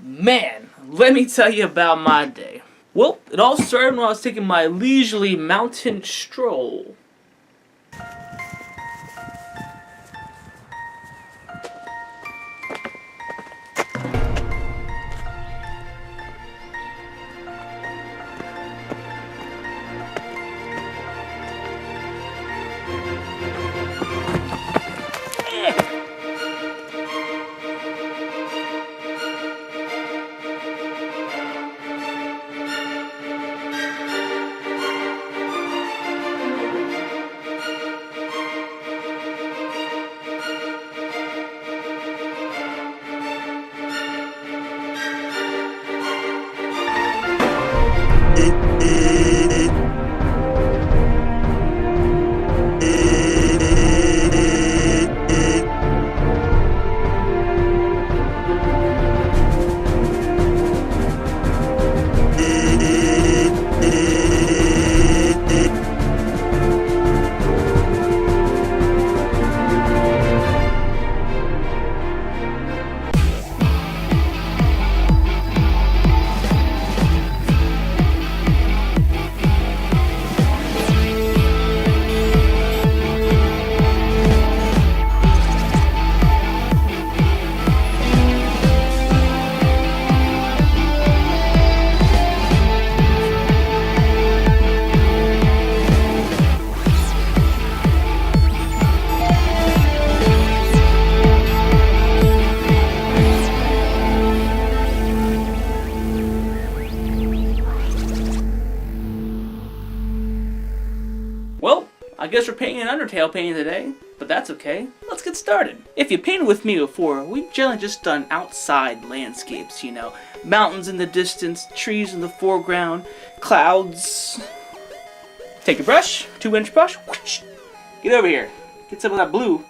Man, let me tell you about my day. Well, it all started when I was taking my leisurely mountain stroll. Well, I guess we're painting an Undertale painting today, but that's okay. Let's get started. If you painted with me before, we've generally just done outside landscapes, you know. Mountains in the distance, trees in the foreground, clouds. Take your brush, 2-inch brush, whoosh, get over here. Get some of that blue,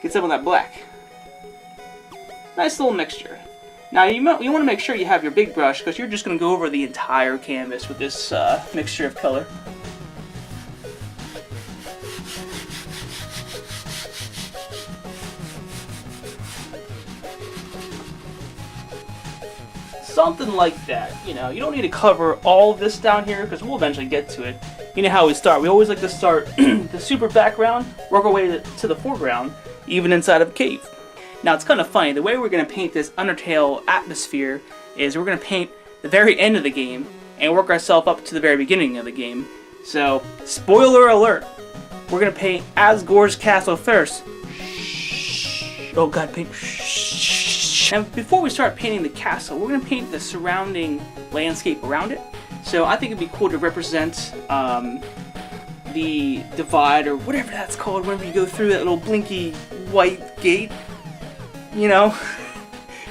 get some of that black. Nice little mixture. Now you want to make sure you have your big brush because you're just going to go over the entire canvas with this mixture of color. Something like that, you know. You don't need to cover all of this down here because we'll eventually get to it. You know how we start. We always like to start the super background, work our way to the foreground, even inside of a cave. Now it's kind of funny. The way we're going to paint this Undertale atmosphere is we're going to paint the very end of the game and work ourselves up to the very beginning of the game. So, spoiler alert, we're going to paint Asgore's castle first. Shh. Oh god, paint. Shh. And before we start painting the castle, we're going to paint the surrounding landscape around it. So I think it'd be cool to represent the divide, or whatever that's called, whenever you go through that little blinky white gate. You know,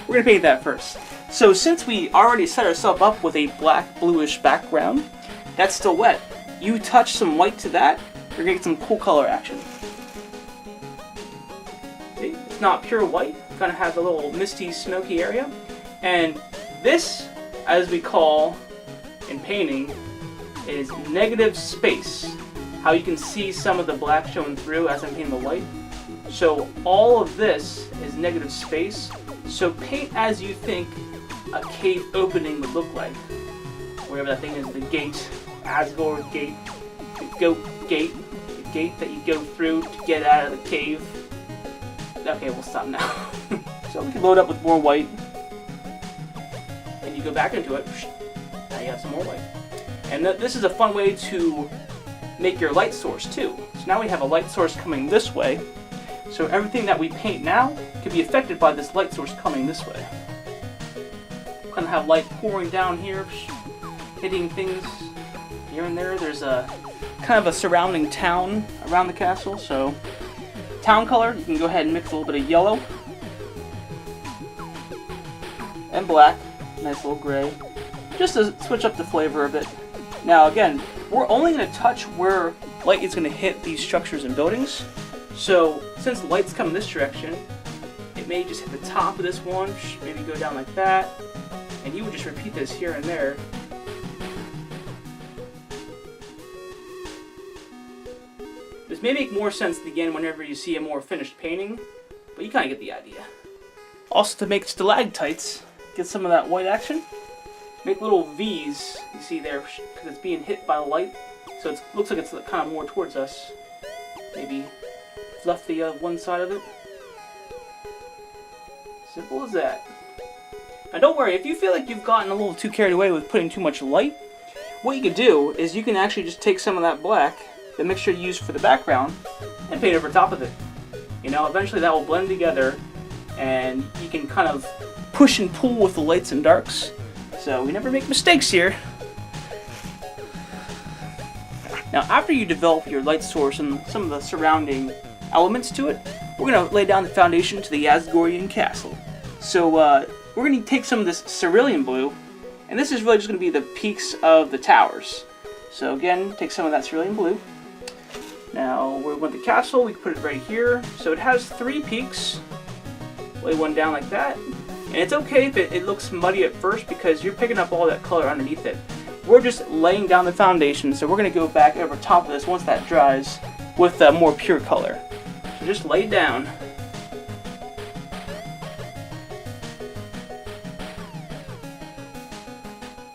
we're going to paint that first. So since we already set ourselves up with a black bluish background, that's still wet. You touch some white to that, you're going to get some cool color action. See? It's not pure white. Kind of has a little misty, smoky area. And this, as we call in painting, is negative space. How you can see some of the black showing through as I'm painting the white. So all of this is negative space. So paint as you think a cave opening would look like. Wherever that thing is, the gate, Asgore gate, the goat gate, the gate that you go through to get out of the cave. Okay, we'll stop now. So we can load up with more white. And you go back into it. Now you have some more white. And this is a fun way to make your light source too. So now we have a light source coming this way. So everything that we paint now can be affected by this light source coming this way. Kind of have light pouring down here, hitting things here and there. There's a kind of a surrounding town around the castle. So town color, you can go ahead and mix a little bit of yellow and black, nice little gray, just to switch up the flavor a bit. Now again, we're only going to touch where light is going to hit these structures and buildings. So since the light's coming this direction, it may just hit the top of this one, maybe go down like that, and you would just repeat this here and there. This may make more sense again whenever you see a more finished painting, but you kind of get the idea. Also, to make stalactites, get some of that white action. Make little V's, you see there, because it's being hit by the light. So it looks like it's kind of more towards us. Maybe fluff the one side of it. Simple as that. Now don't worry, if you feel like you've gotten a little too carried away with putting too much light, what you could do is you can actually just take some of that black, the mixture you used for the background, and paint over top of it. You know, eventually that will blend together, and you can kind of push and pull with the lights and darks. So we never make mistakes here. Now after you develop your light source and some of the surrounding elements to it, we're going to lay down the foundation to the Asgardian castle. So we're going to take some of this cerulean blue, and this is really just going to be the peaks of the towers. So again, take some of that cerulean blue. Now we want the castle, we can put it right here. So it has 3 peaks. Lay one down like that. And it's okay if it looks muddy at first because you're picking up all that color underneath it. We're just laying down the foundation, so we're going to go back over top of this once that dries with more pure color. So just lay it down.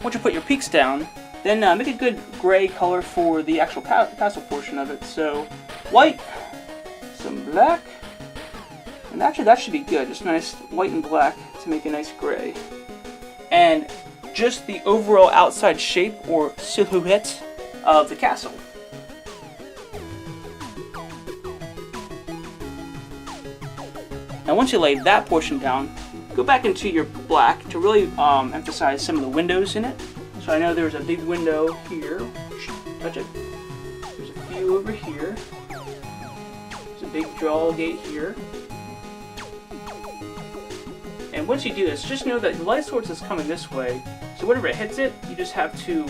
Once you put your peaks down, then make a good gray color for the actual castle portion of it. So white, some black, and actually that should be good. Just nice white and black to make a nice gray. And just the overall outside shape or silhouette of the castle. Now once you lay that portion down, go back into your black to really emphasize some of the windows in it. So I know there's a big window here. Touch it. There's a few over here. There's a big draw gate here. And once you do this, just know that the light source is coming this way. So whenever it hits it, you just have to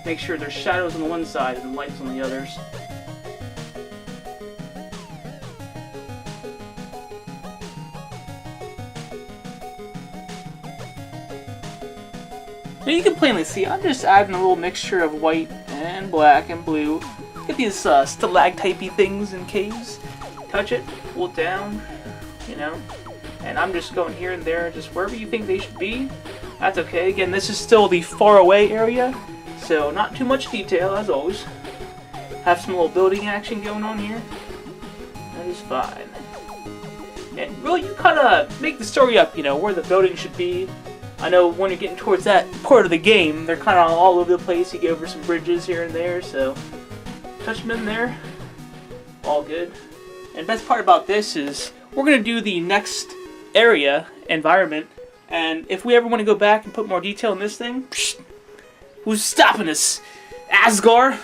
make sure there's shadows on the one side and lights on the others. Now you can plainly see, I'm just adding a little mixture of white and black and blue. Get these stalactite-y things in caves. Touch it, pull it down, you know. And I'm just going here and there, just wherever you think they should be. That's okay. Again, this is still the far away area, so not too much detail as always. Have some little building action going on here. That is fine. And really, you kind of make the story up, you know, where the building should be. I know when you're getting towards that part of the game, they're kind of all over the place. You go over some bridges here and there, so touch them in there. All good. And the best part about this is we're going to do the next area, environment, and if we ever want to go back and put more detail in this thing, who's stopping us? Asgard!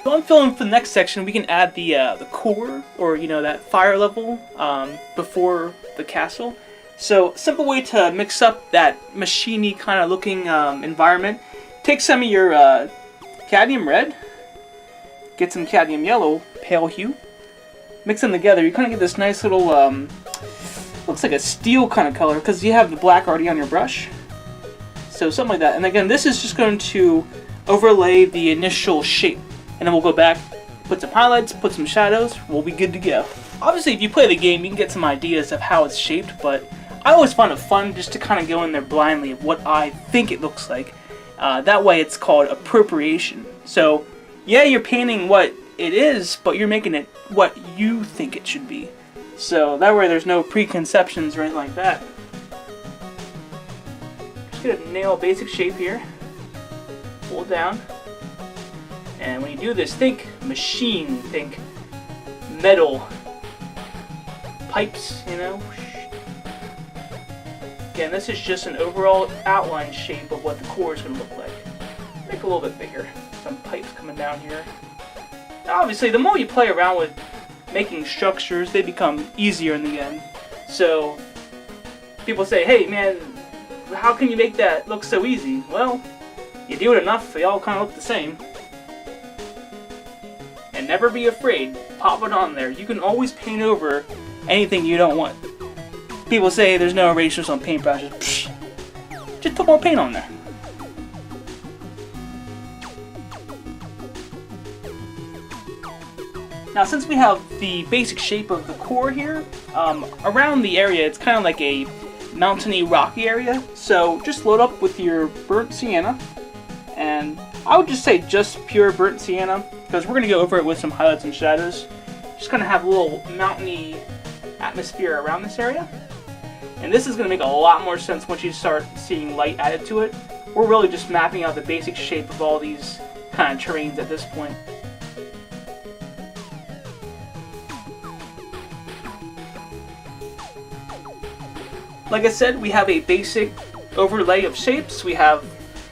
So I'm feeling for the next section we can add the core, or you know, that fire level before the castle. So simple way to mix up that machiney kind of looking environment. Take some of your cadmium red, get some cadmium yellow, pale hue, mix them together. You kind of get this nice little looks like a steel kind of color because you have the black already on your brush. So something like that. And again, this is just going to overlay the initial shape. And then we'll go back, put some highlights, put some shadows, we'll be good to go. Obviously, if you play the game, you can get some ideas of how it's shaped, but I always find it fun just to kind of go in there blindly of what I think it looks like. That way it's called appropriation. So, yeah, you're painting what it is, but you're making it what you think it should be. So that way there's no preconceptions or anything like that. Just gonna nail a basic shape here. Pull it down. And when you do this, think machine, think metal pipes, you know. Again, this is just an overall outline shape of what the core is going to look like. Make it a little bit bigger. Some pipes coming down here. Now, obviously, the more you play around with making structures, they become easier in the end. So, people say, hey man, how can you make that look so easy? Well, you do it enough, they all kind of look the same. And never be afraid, pop it on there. You can always paint over anything you don't want. People say there's no erasers on paintbrushes. Psh, just put more paint on there. Now since we have the basic shape of the core here, around the area it's kind of like a mountainy, rocky area. So just load up with your burnt sienna, and I would just say just pure burnt sienna, because we're going to go over it with some highlights and shadows. Just kind of have a little mountainy atmosphere around this area. And this is going to make a lot more sense once you start seeing light added to it. We're really just mapping out the basic shape of all these kind of terrains at this point. Like I said, we have a basic overlay of shapes. We have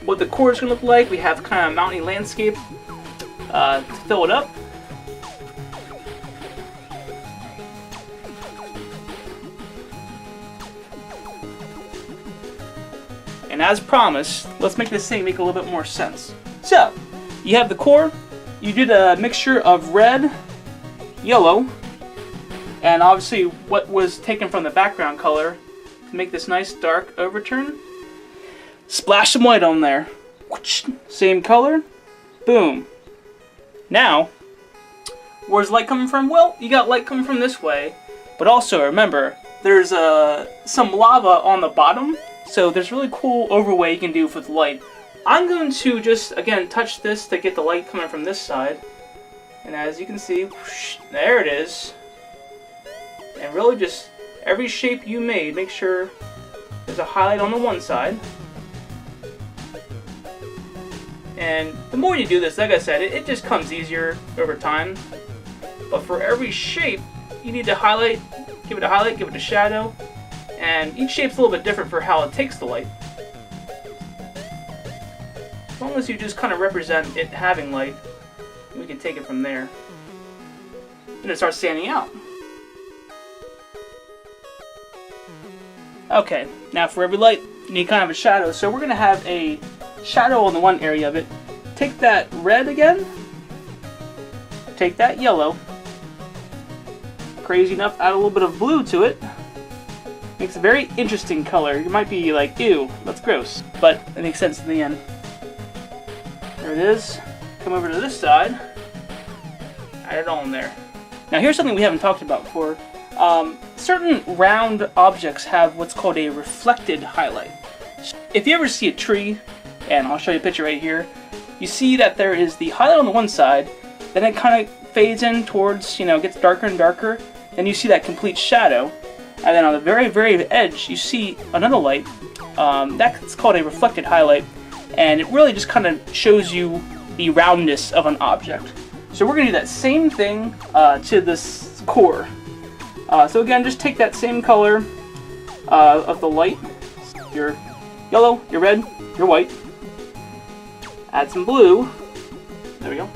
what the core is going to look like. We have kind of mountainy landscape to fill it up. And as promised, let's make this thing make a little bit more sense. So, you have the core. You did a mixture of red, yellow, and obviously what was taken from the background color to make this nice dark overturn. Splash some white on there. Same color. Boom. Now, where's light coming from? Well, you got light coming from this way. But also, remember, there's some lava on the bottom. So there's really cool overlay you can do with light. I'm going to just, again, touch this to get the light coming from this side. And as you can see, whoosh, there it is. And really just, every shape you made, make sure there's a highlight on the one side. And the more you do this, like I said, it just comes easier over time. But for every shape, you need to highlight, give it a highlight, give it a shadow. And each shape's a little bit different for how it takes the light. As long as you just kind of represent it having light, we can take it from there. And it starts standing out. Okay, now for every light, you need kind of a shadow. So we're going to have a shadow on the one area of it. Take that red again. Take that yellow. Crazy enough, add a little bit of blue to it. Makes a very interesting color. You might be like, ew, that's gross. But it makes sense in the end. There it is. Come over to this side. Add it all in there. Now here's something we haven't talked about before. Certain round objects have what's called a reflected highlight. If you ever see a tree, and I'll show you a picture right here, you see that there is the highlight on the one side, then it kind of fades in towards, gets darker and darker, then you see that complete shadow. And then on the very, very edge, you see another light. That's called a reflected highlight. And it really just kind of shows you the roundness of an object. So we're going to do that same thing to this core. So again, just take that same color of the light. Your yellow, your red, your white. Add some blue. There we go.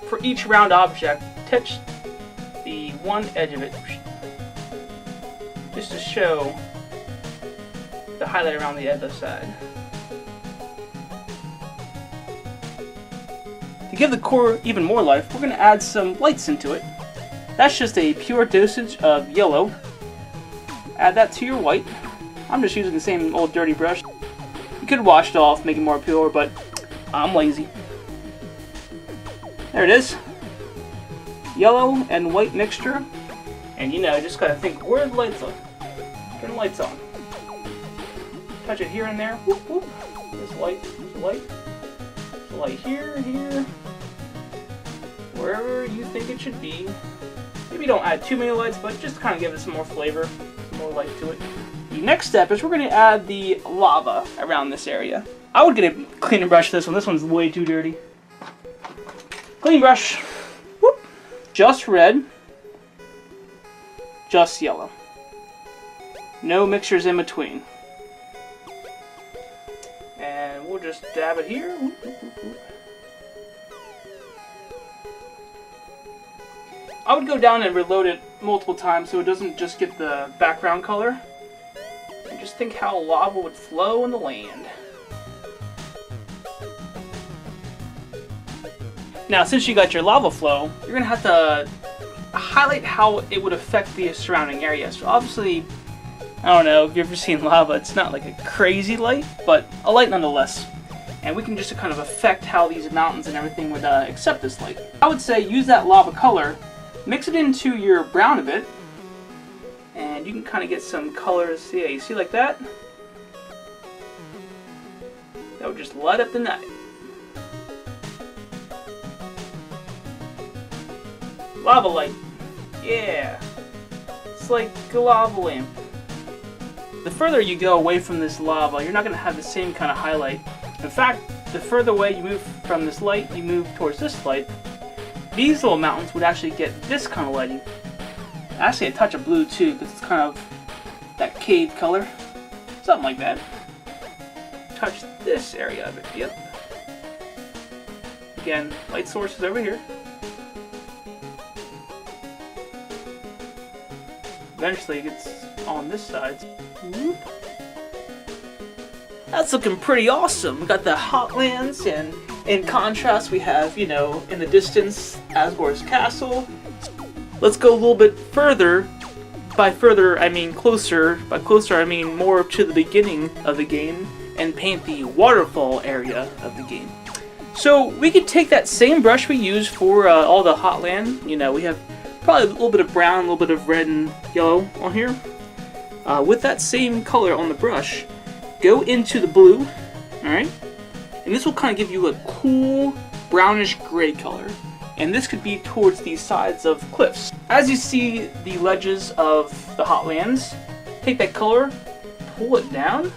For each round object, touch the one edge of it. Just to show the highlight around the other side. To give the core even more life, we're going to add some lights into it. That's just a pure dosage of yellow. Add that to your white. I'm just using the same old dirty brush. You could wash it off, make it more pure, but I'm lazy. There it is. Yellow and white mixture. And just gotta think, where are the lights on? Turn the lights on. Touch it here and there. Whoop, whoop. There's light, there's a light. There's a light here, here. Wherever you think it should be. Maybe don't add too many lights, but just kind of give it some more flavor, some more light to it. The next step is we're going to add the lava around this area. I would get a cleaner brush for this one. This one's way too dirty. Clean brush. Whoop. Just red. Just yellow. No mixtures in between. And we'll just dab it here. Whoop, whoop, whoop, whoop. I would go down and reload it multiple times so it doesn't just get the background color. And just think how lava would flow in the land. Now, since you got your lava flow, you're going to have to highlight how it would affect the surrounding area. So obviously, I don't know if you've ever seen lava, it's not like a crazy light, but a light nonetheless. And we can just kind of affect how these mountains and everything would accept this light. I would say use that lava color, mix it into your brown a bit, And you can kind of get some colors. Yeah, you see like that? That would just light up the night. Lava light. Yeah. It's like a lava lamp. The further you go away from this lava, you're not going to have the same kind of highlight. In fact, the further away you move from this light, you move towards this light, these little mountains would actually get this kind of lighting. Actually a touch of blue too, because it's kind of that cave color. Something like that. Touch this area of it, yep. Again, light source is over here. Eventually it gets on this side. Whoop. That's looking pretty awesome. We got the hotlands, and in contrast we have, you know, in the distance, Asgore's castle. Let's go a little bit further. By further, I mean closer. By closer, I mean more to the beginning of the game, and paint the waterfall area of the game. So we could take that same brush we used for all the hotland. You know, we have probably a little bit of brown, a little bit of red and yellow on here. With that same color on the brush, go into the blue, alright? And this will kind of give you a cool brownish gray color. And this could be towards the sides of cliffs. As you see the ledges of the hotlands, take that color, pull it down,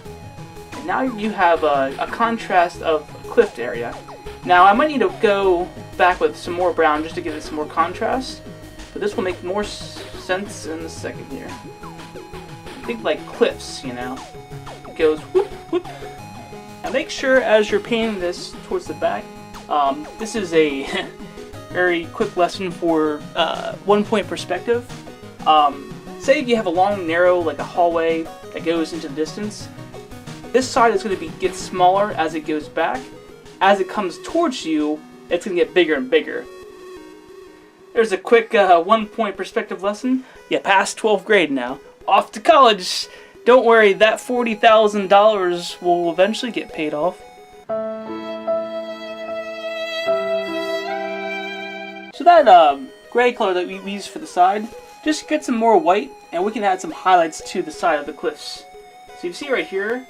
and now you have a contrast of a cliffed area. Now I might need to go back with some more brown just to give it some more contrast, but this will make more sense in a second here. Think like cliffs, you know. It goes whoop, whoop. Now make sure as you're painting this towards the back, this is a very quick lesson for 1 point perspective. Say if you have a long, narrow, like a hallway that goes into the distance, this side is going to get smaller as it goes back. As it comes towards you, it's going to get bigger and bigger. There's a quick 1 point perspective lesson. You passed 12th grade now. Off to college. Don't worry, that $40,000 will eventually get paid off. So that gray color that we used for the side, just get some more white and we can add some highlights to the side of the cliffs. So you see right here,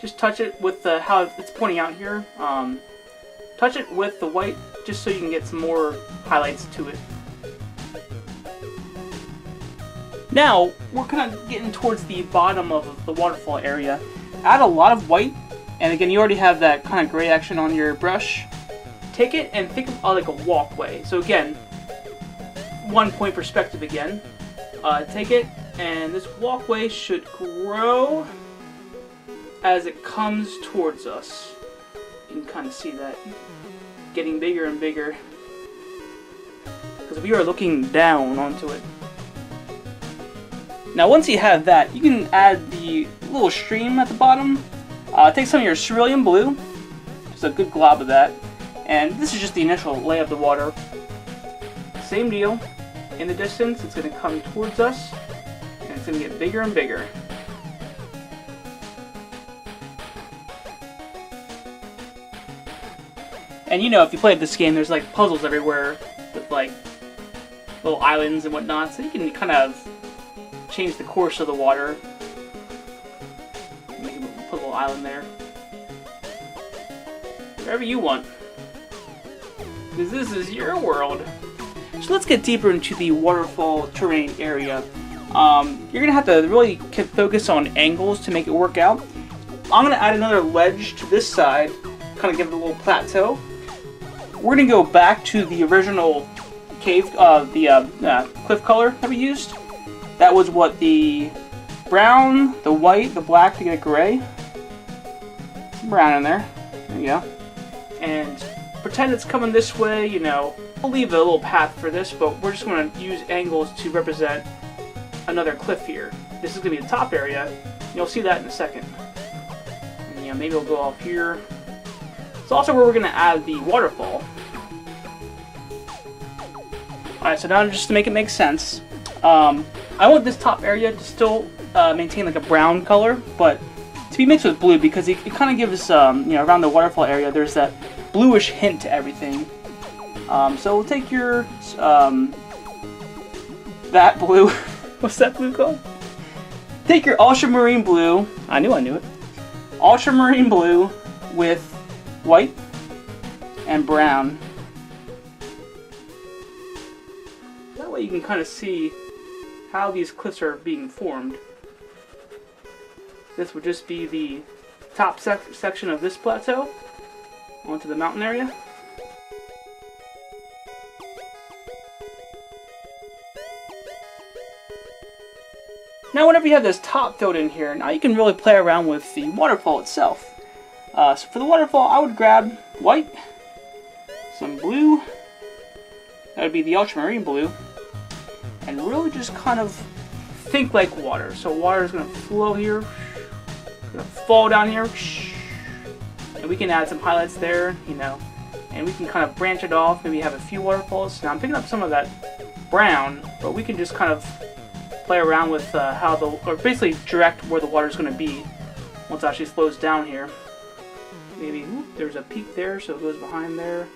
just touch it with how it's pointing out here. Touch it with the white just so you can get some more highlights to it. Now, we're kind of getting towards the bottom of the waterfall area. Add a lot of white, and again, you already have that kind of gray action on your brush. Take it and think of like a walkway. So again, 1 point perspective again. Take it, and this walkway should grow as it comes towards us. You can kind of see that getting bigger and bigger, because we are looking down onto it. Now once you have that, you can add the little stream at the bottom. Take some of your cerulean blue, just a good glob of that, and this is just the initial lay of the water. Same deal, in the distance it's going to come towards us, and it's going to get bigger and bigger. And you know, if you play this game, there's like puzzles everywhere with like little islands and whatnot, so you can kind of change the course of the water. Maybe put a little island there. Whatever you want. Because this is your world. So let's get deeper into the waterfall terrain area. You're going to have to really focus on angles to make it work out. I'm going to add another ledge to this side, kind of give it a little plateau. We're going to go back to the original cave, cliff color that we used. That was what, the brown, the white, the black to get a gray. Some brown in there. There you go. And pretend it's coming this way, you know. We'll leave a little path for this, but we're just going to use angles to represent another cliff here. This is going to be the top area. You'll see that in a second. And, yeah, maybe we'll go off here. It's also where we're going to add the waterfall. Alright, so now just to make it make sense, I want this top area to still maintain like a brown color, but to be mixed with blue, because it kind of gives, you know, around the waterfall area, there's that bluish hint to everything. So we'll take your, that blue, what's that blue called? take your ultramarine blue, I knew it, ultramarine blue with white and brown. That way you can kind of see how these cliffs are being formed. This would just be the top section of this plateau onto the mountain area. Now whenever you have this top filled in here, now you can really play around with the waterfall itself. So for the waterfall, I would grab white, some blue, that would be the ultramarine blue, and really just kind of think like water. So water is going to flow here, going to fall down here, and we can add some highlights there, you know, and we can kind of branch it off, maybe have a few waterfalls. Now I'm picking up some of that brown, but we can just kind of play around with how or basically direct where the water is going to be once it actually slows down here. Maybe there's a peak there, so it goes behind there.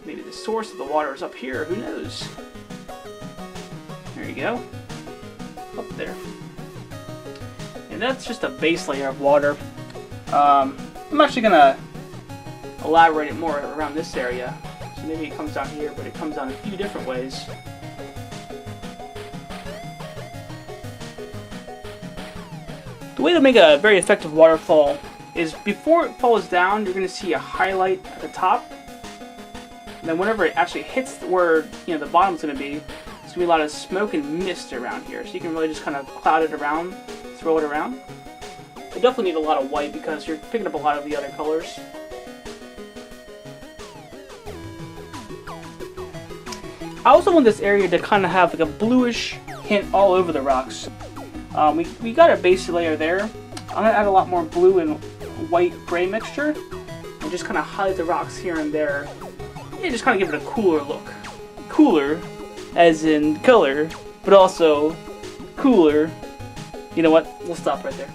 Maybe the source of the water is up here, who knows? There you go. Up there. And that's just a base layer of water. I'm actually going to elaborate it more around this area. So maybe it comes down here, but it comes down a few different ways. The way to make a very effective waterfall is before it falls down, you're going to see a highlight at the top. And then whenever it actually hits where the bottom's going to be, there's going to be a lot of smoke and mist around here. So you can really just kind of cloud it around, throw it around. You definitely need a lot of white because you're picking up a lot of the other colors. I also want this area to kind of have like a bluish hint all over the rocks. We got a base layer there. I'm going to add a lot more blue and white gray mixture and just kind of highlight the rocks here and there. Yeah, just kind of give it a cooler look. Cooler, as in color, but also cooler. You know what? We'll stop right there.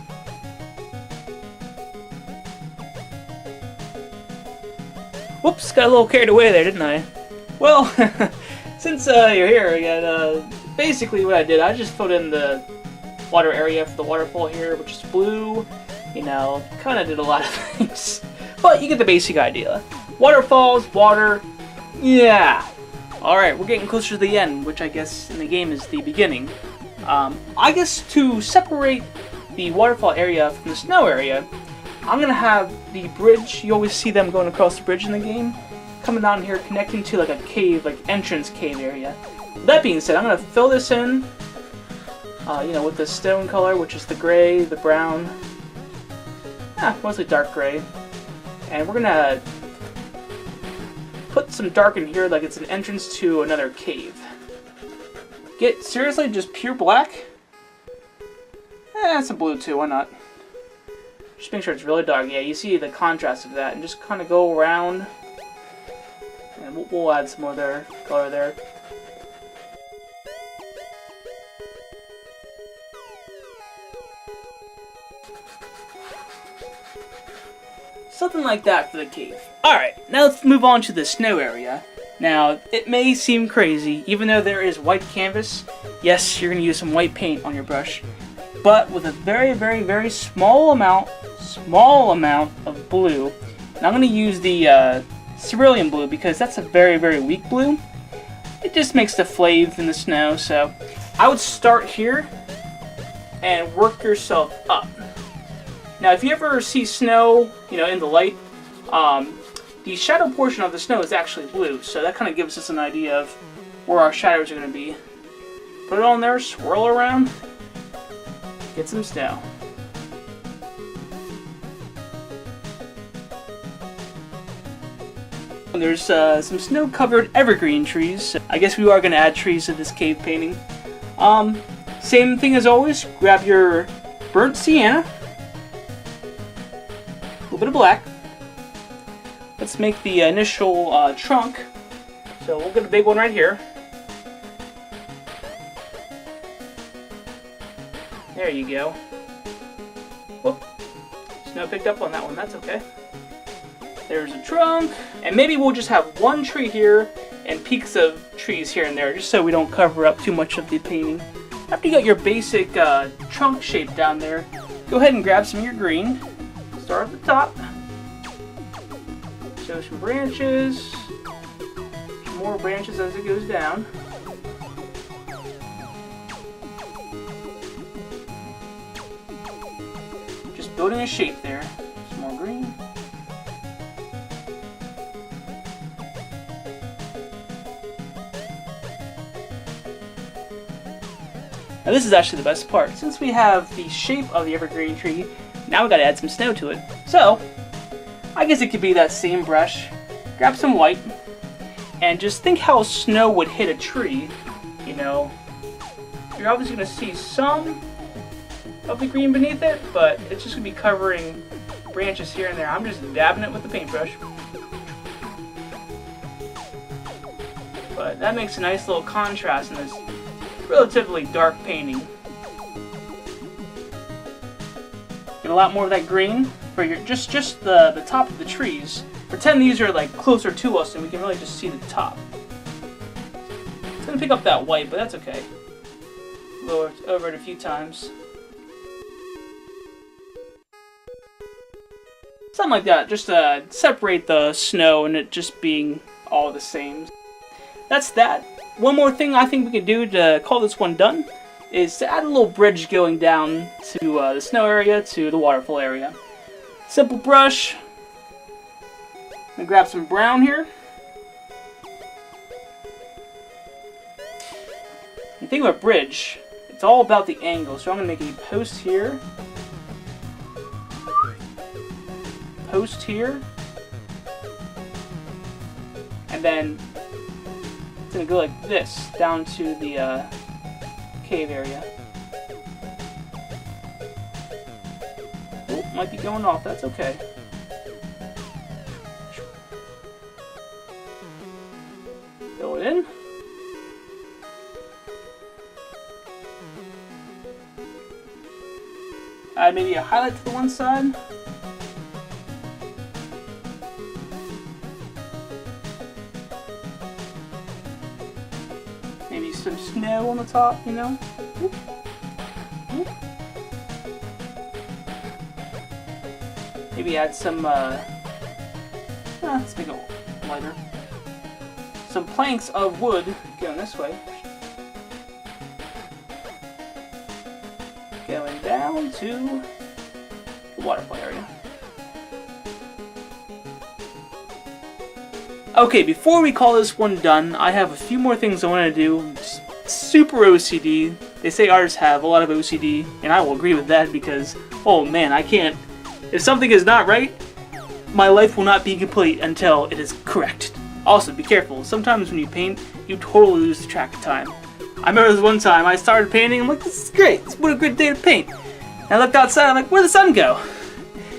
Whoops, got a little carried away there, didn't I? Well, since you're here again, basically what I did, I just filled in the water area for the waterfall here, which is blue. You know, kind of did a lot of things. But you get the basic idea. Waterfalls, water, yeah. Alright, we're getting closer to the end, which I guess in the game is the beginning. I guess to separate the waterfall area from the snow area, I'm going to have the bridge, you always see them going across the bridge in the game, coming down here connecting to like a cave, like entrance cave area. That being said, I'm going to fill this in, with the stone color, which is the gray, the brown, mostly dark gray. And we're going to put some dark in here like it's an entrance to another cave. Get seriously just pure black? Some blue too, why not? Just make sure it's really dark. Yeah, you see the contrast of that, and just kind of go around. And we'll add some more there, color there. Something like that for the cave. Alright, now let's move on to the snow area. Now, it may seem crazy, even though there is white canvas, yes, you're going to use some white paint on your brush, but with a very, very, very small amount of blue. And I'm going to use the cerulean blue because that's a very, very weak blue. It just makes the flave in the snow, so I would start here and work yourself up. Now, if you ever see snow, in the light, the shadow portion of the snow is actually blue, so that kind of gives us an idea of where our shadows are going to be. Put it on there, swirl around, get some snow. And there's some snow-covered evergreen trees. I guess we are going to add trees to this cave painting. Same thing as always, grab your burnt sienna, a little bit of black. Let's make the initial trunk. So we'll get a big one right here. There you go. Whoop. Snow picked up on that one, that's okay. There's a trunk. And maybe we'll just have one tree here and peaks of trees here and there, just so we don't cover up too much of the painting. After you got your basic trunk shape down there, go ahead and grab some of your green. Start at the top. Show some branches. More branches as it goes down. Just building a shape there. Some more green. Now this is actually the best part. Since we have the shape of the evergreen tree, now we gotta add some snow to it. So, I guess it could be that same brush. Grab some white, and just think how snow would hit a tree. You know, you're obviously gonna see some of the green beneath it, but it's just gonna be covering branches here and there. I'm just dabbing it with the paintbrush. But that makes a nice little contrast in this relatively dark painting. Get a lot more of that green for your just the top of the trees. Pretend these are like closer to us and we can really just see the top. It's gonna pick up that white, but that's okay. Lower it over it a few times. Something like that, just to separate the snow and it just being all the same. That's that. One more thing I think we could do to call this one done is to add a little bridge going down to the snow area to the waterfall area. Simple brush. I'm gonna grab some brown here. And think of a bridge. It's all about the angle, so I'm gonna make a post here. Post here. And then it's going to go like this, down to the cave area. Oh, might be going off, that's okay. Fill it in. Add maybe a highlight to the one side. Maybe some snow on the top, you know? Whoop. Whoop. Maybe add some, let's make it lighter. Some planks of wood going this way. Going down to the waterfall area. Okay, before we call this one done, I have a few more things I want to do. Super OCD. They say artists have a lot of OCD, and I will agree with that because, oh man, I can't. If something is not right, my life will not be complete until it is correct. Also, be careful. Sometimes when you paint, you totally lose track of time. I remember this one time I started painting, I'm like, this is great. What a good day to paint. And I looked outside, I'm like, where'd the sun go?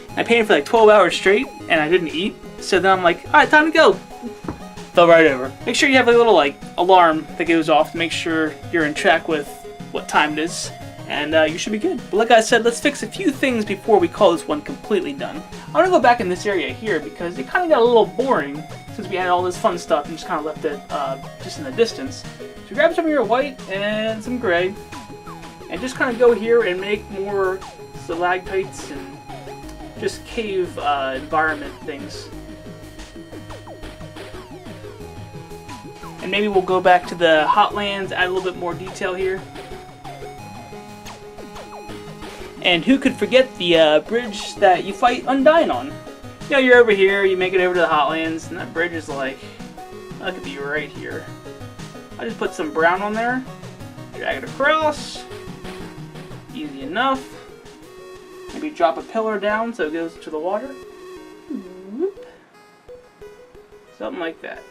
And I painted for like 12 hours straight, and I didn't eat. So then I'm like, alright, time to go. Fell right over. Make sure you have a little like alarm that goes off to make sure you're in track with what time it is, and you should be good. But like I said, let's fix a few things before we call this one completely done. I want to go back in this area here because it kind of got a little boring since we had all this fun stuff and just kind of left it just in the distance. So grab some of your white and some gray, and just kind of go here and make more stalactites and just cave environment things. And maybe we'll go back to the hotlands, add a little bit more detail here. And who could forget the bridge that you fight Undyne on? You know, you're over here, you make it over to the hotlands, and that bridge is like, that could be right here. I just put some brown on there, drag it across, easy enough. Maybe drop a pillar down so it goes to the water. Whoop. Something like that.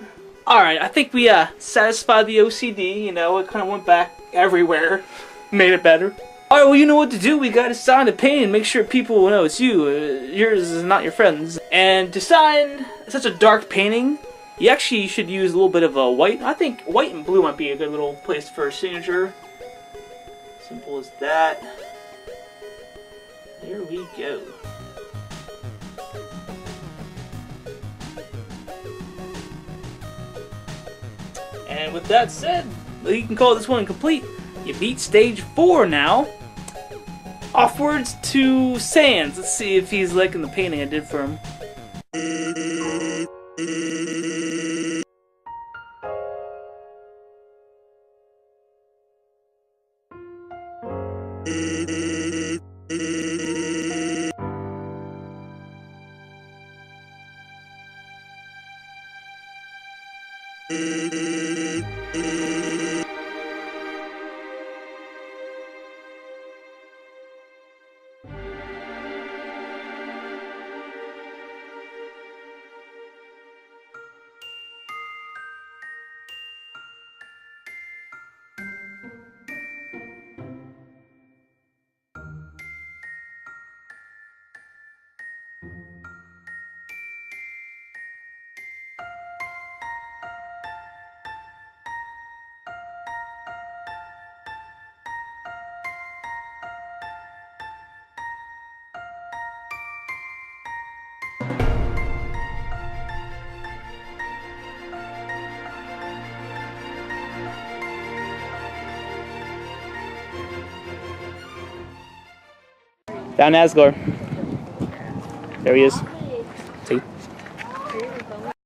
Alright, I think we satisfied the OCD, you know, it kind of went back everywhere, made it better. Alright, well, you know what to do. We gotta sign the paint and make sure people know it's you. Yours is not your friends. And to sign such a dark painting, you actually should use a little bit of a white. I think white and blue might be a good little place for a signature. Simple as that. There we go. And with that said, you can call this one complete. You beat stage 4 now. Offwards to Sans. Let's see if he's liking the painting I did for him. Down Asgore. There he is.